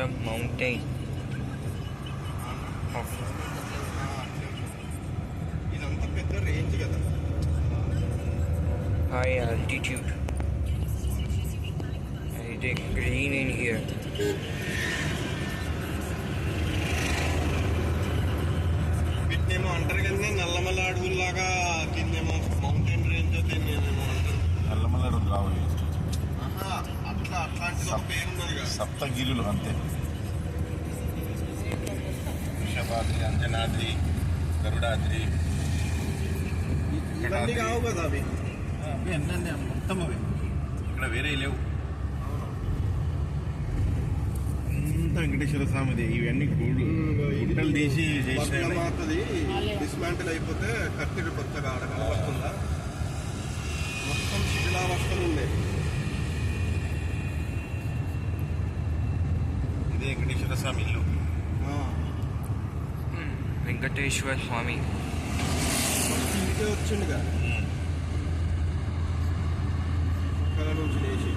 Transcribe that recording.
the mountain of ఇదంతా పెద్ద range కదా, high altitude. It is green in here. వీటినేమో అంటారు కదా నల్లమల అడవుల్లాగా, దీన్నేమో మౌంటైన్ రేంజ్, దీన్నేమో అంటారు నల్లమల రావులు. అట్లా అట్లాంటిది ఒక పేరున్నది కదా, సప్తగిరులు అంతే. వృషభాద్రి, అంజనాద్రి, గరుడాద్రి. ఇవన్నీ కావు కదా అవి. అవి అన్నీ మొత్తం అవి ఇక్కడ వేరే లేవు. అంత వెంకటేశ్వర స్వామిది. ఇవన్నీ గుట్టలు తీసి మాతది డిస్మాంటిల్ అయిపోతే కత్తిరి కొత్తగా ఆడ కనబడుతుందా, మొత్తం శిథిలావస్థలు ఉండే. ఇదే వెంకటేశ్వర స్వామి ఇల్లు. వెంకటేశ్వర స్వామి ఇంటికే వచ్చిండుగా అక్కడ నుంచి లేచి